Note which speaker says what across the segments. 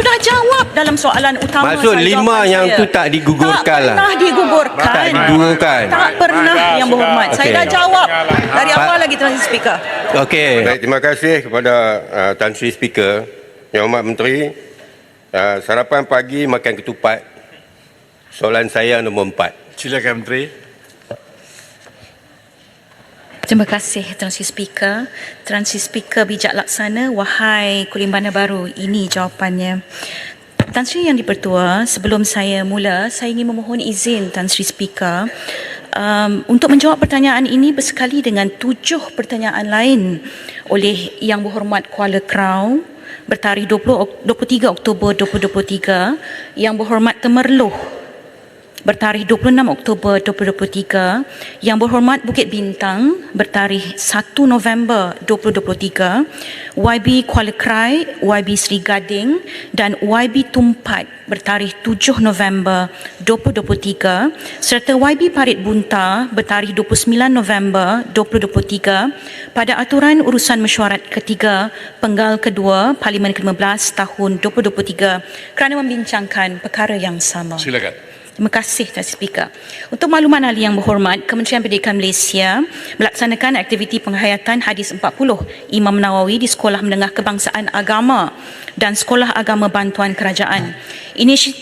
Speaker 1: sudah jawab dalam soalan utama.
Speaker 2: Maksud
Speaker 1: saya,
Speaker 2: 5 yang
Speaker 1: saya.
Speaker 2: tu tak digugurkan lah.
Speaker 1: Tak pernah digugurkan.
Speaker 2: Tak digugurkan.
Speaker 1: Tak pernah, Yang Berhormat. Saya
Speaker 2: Okey.
Speaker 1: dah jawab dari awal lagi, Tuan Speaker.
Speaker 2: Okey.
Speaker 3: Baik, terima kasih kepada Tan Sri Speaker. Yang Hormat Menteri, sarapan pagi makan ketupat. Soalan saya nombor 4.
Speaker 4: Silakan Menteri.
Speaker 1: Terima kasih Tuan Speaker. Tuan Speaker bijak laksana, wahai Kulimbana Baru, ini jawapannya. Tan Sri Yang di-Pertua, sebelum saya mula, saya ingin memohon izin Tan Sri Speaker untuk menjawab pertanyaan ini bersekali dengan 7 pertanyaan lain oleh Yang Berhormat Kuala Krau bertarikh 23 Oktober 2023, Yang Berhormat Temerloh bertarikh 26 Oktober 2023, Yang Berhormat Bukit Bintang bertarikh 1 November 2023, YB Kuala Krai, YB Sri Gading dan YB Tumpat bertarikh 7 November 2023 serta YB Parit Bunta bertarikh 29 November 2023 pada aturan urusan mesyuarat ketiga Penggal Kedua Parlimen ke-15 tahun 2023 kerana membincangkan perkara yang sama.
Speaker 4: Silakan.
Speaker 1: Terima kasih Tuan Speaker. Untuk makluman ahli yang berhormat, Kementerian Pendidikan Malaysia melaksanakan aktiviti penghayatan Hadis 40 Imam Nawawi di Sekolah Menengah Kebangsaan Agama dan Sekolah Agama Bantuan Kerajaan.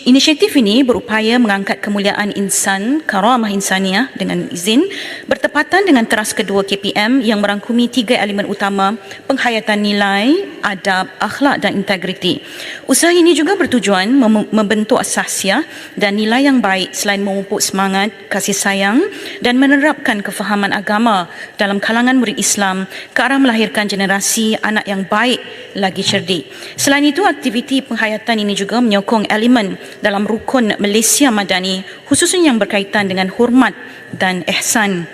Speaker 1: Inisiatif ini berupaya mengangkat kemuliaan insan, karamah insaniah dengan izin bertepatan dengan teras kedua KPM yang merangkumi 3 elemen utama penghayatan nilai, adab, akhlak dan integriti. Usaha ini juga bertujuan membentuk asasiah dan nilai yang baik selain memupuk semangat, kasih sayang dan menerapkan kefahaman agama dalam kalangan murid Islam ke arah melahirkan generasi anak yang baik lagi cerdik. Selain itu, aktiviti penghayatan ini juga menyokong elemen dalam rukun Malaysia Madani khususnya yang berkaitan dengan hormat dan ihsan.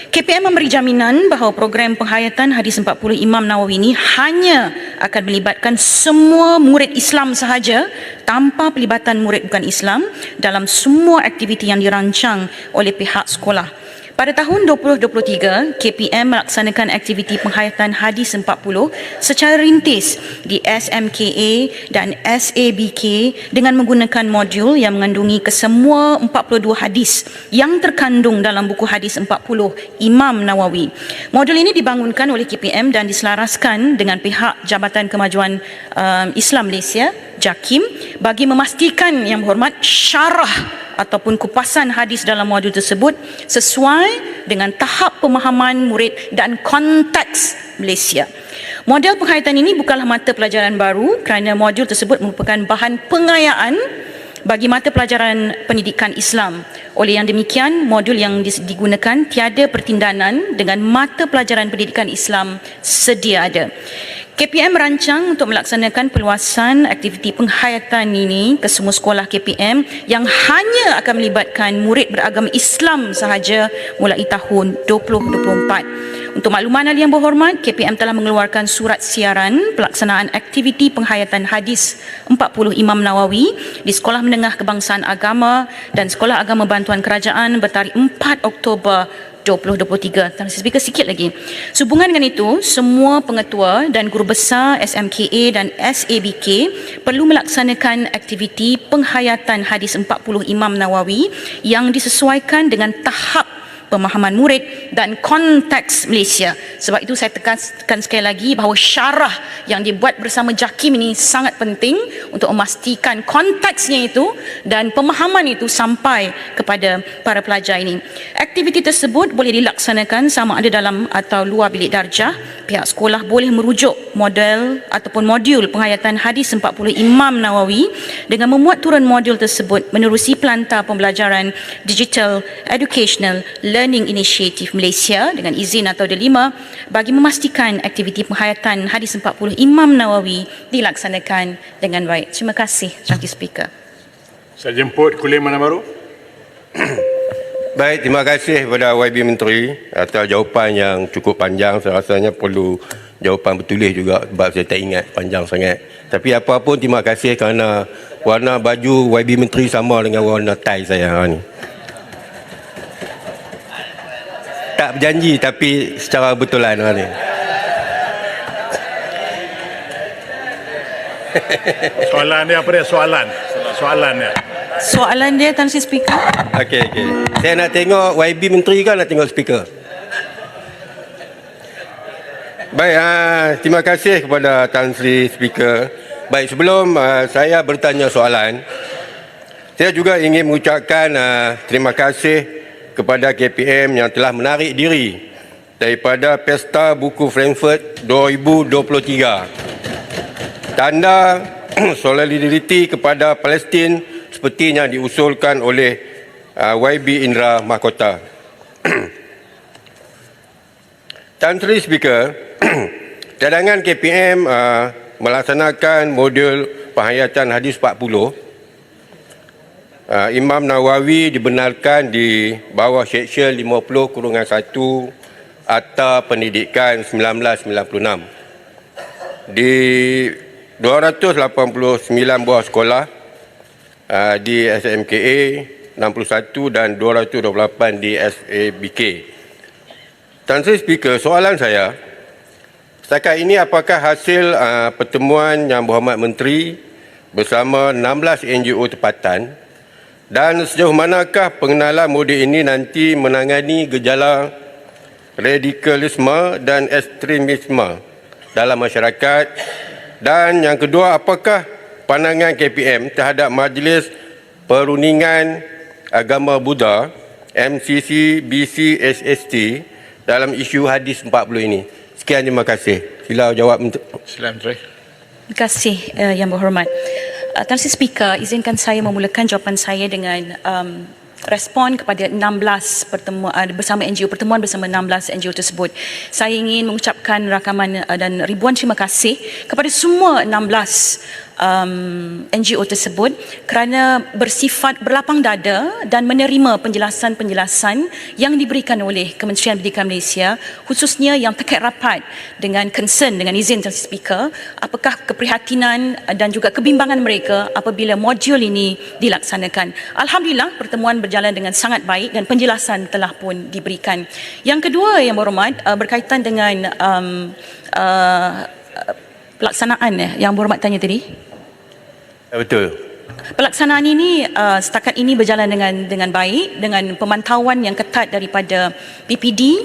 Speaker 1: KPM memberi jaminan bahawa program penghayatan Hadis 40 Imam Nawawi ini hanya akan melibatkan semua murid Islam sahaja tanpa pelibatan murid bukan Islam dalam semua aktiviti yang dirancang oleh pihak sekolah. Pada tahun 2023, KPM melaksanakan aktiviti penghayatan Hadis 40 secara rintis di SMKA dan SABK dengan menggunakan modul yang mengandungi kesemua 42 hadis yang terkandung dalam buku Hadis 40 Imam Nawawi. Modul ini dibangunkan oleh KPM dan diselaraskan dengan pihak Jabatan Kemajuan Islam Malaysia, JAKIM, bagi memastikan Yang Berhormat syarah ataupun kupasan hadis dalam modul tersebut sesuai dengan tahap pemahaman murid dan konteks Malaysia. Model penghayatan ini bukanlah mata pelajaran baru kerana modul tersebut merupakan bahan pengayaan bagi mata pelajaran pendidikan Islam. Oleh yang demikian, modul yang digunakan tiada pertindanan dengan mata pelajaran pendidikan Islam sedia ada. KPM merancang untuk melaksanakan perluasan aktiviti penghayatan ini ke semua sekolah KPM yang hanya akan melibatkan murid beragama Islam sahaja mulai tahun 2024. Untuk makluman ahli yang berhormat, KPM telah mengeluarkan surat siaran pelaksanaan aktiviti penghayatan Hadis 40 Imam Nawawi di Sekolah Menengah Kebangsaan Agama dan Sekolah Agama Bantuan Kerajaan bertarikh 4 Oktober 2023. Tuan Speaker, sikit lagi. Sehubungan dengan itu, semua pengetua dan guru besar SMKA dan SABK perlu melaksanakan aktiviti penghayatan Hadis 40 Imam Nawawi yang disesuaikan dengan tahap pemahaman murid dan konteks Malaysia. Sebab itu saya tekankan sekali lagi bahawa syarah yang dibuat bersama JAKIM ini sangat penting untuk memastikan konteksnya itu dan pemahaman itu sampai kepada para pelajar ini. Aktiviti tersebut boleh dilaksanakan sama ada dalam atau luar bilik darjah. Pihak sekolah boleh merujuk model ataupun modul penghayatan Hadis 40 Imam Nawawi dengan memuat turun modul tersebut menerusi Pelantar Pembelajaran Digital Educational Learning Initiative Malaysia dengan izin atau D5 bagi memastikan aktiviti penghayatan Hadis 40 Imam Nawawi dilaksanakan dengan baik. Terima kasih, Tuan Speaker.
Speaker 4: Saya jemput Kulimbana Baru.
Speaker 3: Baik, terima kasih kepada YB Menteri atas jawapan yang cukup panjang. Saya rasanya perlu jawapan bertulis juga sebab saya tak ingat, panjang sangat. Tapi apa pun terima kasih kerana warna baju YB Menteri sama dengan warna tie saya hari ni. Tak berjanji tapi secara betulan hari ni.
Speaker 4: Soalan dia apa dia? Soalan dia.
Speaker 1: Soalan dia, Tan Sri Speaker.
Speaker 3: Okey. Saya nak tengok YB Menteri ke nak tengok speaker? Baik, terima kasih kepada Tan Sri Speaker. Baik, sebelum saya bertanya soalan, saya juga ingin mengucapkan terima kasih kepada KPM yang telah menarik diri daripada Pesta Buku Frankfurt 2023. Tanda solidariti kepada Palestin seperti yang diusulkan oleh YB Indra Mahkota. Tan Sri Speaker, cadangan KPM melaksanakan modul penghayatan hadis 40. Imam Nawawi dibenarkan di bawah Seksyen 50/1 Akta Pendidikan 1996. Di 289 buah sekolah di SMKA 61 dan 228 di SABK. Tan Sri Speaker, soalan saya, setakat ini apakah hasil pertemuan Yang Berhormat Menteri bersama 16 NGO tempatan dan sejauh manakah pengenalan modul ini nanti menangani gejala radikalisme dan ekstremisme dalam masyarakat? Dan yang kedua, apakah pandangan KPM terhadap Majlis Perundingan Agama Buddha MCC BC SST dalam isu hadis 40 ini? Sekian, terima kasih. Sila jawab.
Speaker 4: Sila Menteri.
Speaker 1: Terima kasih Yang Berhormat. Tan Sri Speaker, izinkan saya memulakan jawapan saya dengan respon kepada 16 pertemuan bersama 16 NGO tersebut. Saya ingin mengucapkan rakaman dan ribuan terima kasih kepada semua 16 NGO tersebut kerana bersifat berlapang dada dan menerima penjelasan-penjelasan yang diberikan oleh Kementerian Pendidikan Malaysia, khususnya yang terkait rapat dengan concern, dengan izin Tan Sri Speaker, apakah keprihatinan dan juga kebimbangan mereka apabila modul ini dilaksanakan. Alhamdulillah, pertemuan berjalan dengan sangat baik dan penjelasan telah pun diberikan. Yang kedua, Yang Berhormat, berkaitan dengan pelaksanaan Yang Berhormat tanya tadi.
Speaker 3: Betul.
Speaker 1: Pelaksanaan ini setakat ini berjalan dengan baik, dengan pemantauan yang ketat daripada PPD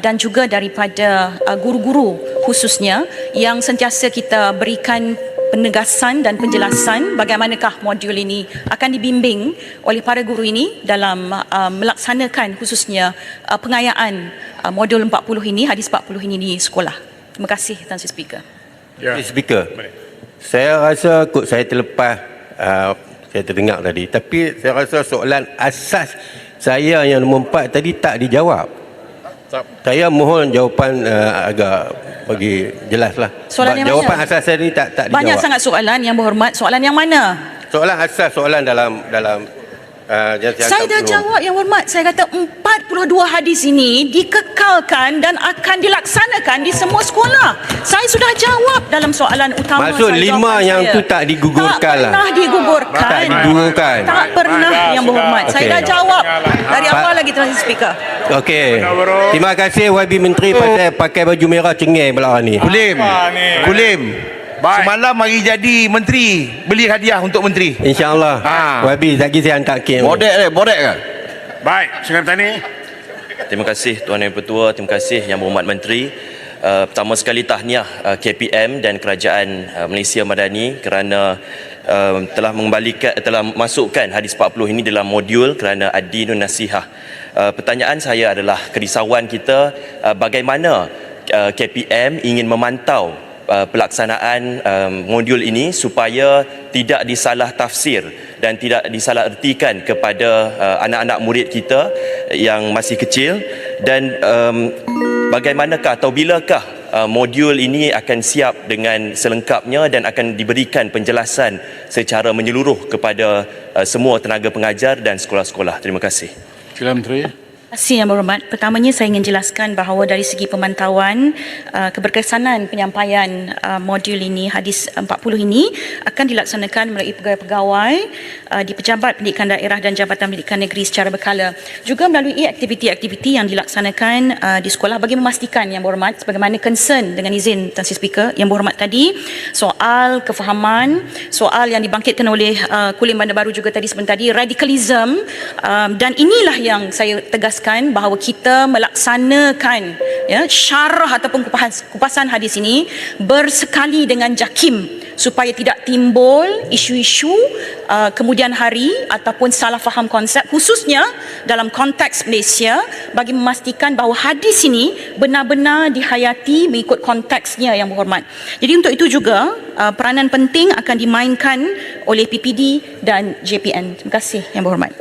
Speaker 1: dan juga daripada guru-guru khususnya yang sentiasa kita berikan penegasan dan penjelasan bagaimanakah modul ini akan dibimbing oleh para guru ini dalam melaksanakan khususnya pengayaan modul 40 ini, hadis 40 ini di sekolah. Terima kasih Tan Sri Speaker.
Speaker 4: Ya.
Speaker 3: Speaker,
Speaker 4: Baik.
Speaker 3: saya rasa kot saya terlepas, saya terdengar tadi, tapi saya rasa soalan asas saya yang nombor 4 tadi tak dijawab. Saya mohon jawapan agak bagi jelaslah.
Speaker 1: Soalan yang
Speaker 3: jawapan
Speaker 1: mana?
Speaker 3: asas saya tadi tak dijawab.
Speaker 1: Banyak sangat soalan Yang Berhormat. Soalan yang mana?
Speaker 3: Soalan asas, soalan dalam
Speaker 1: Saya dah jawab Yang Berhormat. Saya kata 42 hadis ini dikekalkan dan akan dilaksanakan di semua sekolah. Saya sudah jawab dalam soalan utama.
Speaker 3: Maksud
Speaker 1: saya,
Speaker 3: 5
Speaker 1: jawapan
Speaker 3: yang
Speaker 1: saya.
Speaker 3: tu tak digugurkan lah.
Speaker 1: Tak pernah digugurkan.
Speaker 3: Tak digugurkan.
Speaker 1: Tak pernah Yang Berhormat. Saya
Speaker 3: Okey.
Speaker 1: dah jawab dari awal lagi Tuan Speaker.
Speaker 3: Okey. Terima kasih YB Menteri pasal pakai baju merah cengeng pula orang ni.
Speaker 5: Kulim. Semalam hari jadi menteri, beli hadiah untuk menteri.
Speaker 3: InsyaAllah. YB, lagi saya hantar kek.
Speaker 5: Bodek kan?
Speaker 4: Baik, Sri Tani.
Speaker 6: Terima kasih Tuan Yang Pertua, terima kasih Yang Berhormat Menteri. Pertama sekali tahniah KPM dan Kerajaan Malaysia Madani kerana telah masukkan hadis 40 ini dalam modul kerana ad-dinun nasihah. Pertanyaan saya adalah kerisauan kita bagaimana KPM ingin memantau pelaksanaan modul ini supaya tidak disalah tafsir dan tidak disalah ertikan kepada anak-anak murid kita yang masih kecil, dan bagaimanakah atau bilakah modul ini akan siap dengan selengkapnya dan akan diberikan penjelasan secara menyeluruh kepada semua tenaga pengajar dan sekolah-sekolah. Terima kasih.
Speaker 4: Sila Menteri.
Speaker 1: Terima kasih Yang Berhormat. Pertamanya saya ingin jelaskan bahawa dari segi pemantauan keberkesanan penyampaian modul ini, hadis 40 ini akan dilaksanakan melalui pegawai-pegawai di Pejabat Pendidikan Daerah dan Jabatan Pendidikan Negeri secara berkala. Juga melalui aktiviti-aktiviti yang dilaksanakan di sekolah bagi memastikan Yang Berhormat sebagaimana concern dengan izin Tan Sri Speaker Yang Berhormat tadi, soal kefahaman, soal yang dibangkitkan oleh Kulim Bandar Baru juga tadi sebentar tadi, radikalisme, dan inilah yang saya tegaskan bahawa kita melaksanakan syarah ataupun kupasan hadis ini bersekali dengan JAKIM supaya tidak timbul isu-isu kemudian hari ataupun salah faham konsep, khususnya dalam konteks Malaysia, bagi memastikan bahawa hadis ini benar-benar dihayati mengikut konteksnya Yang Berhormat. Jadi untuk itu juga peranan penting akan dimainkan oleh PPD dan JPN. Terima kasih Yang Berhormat.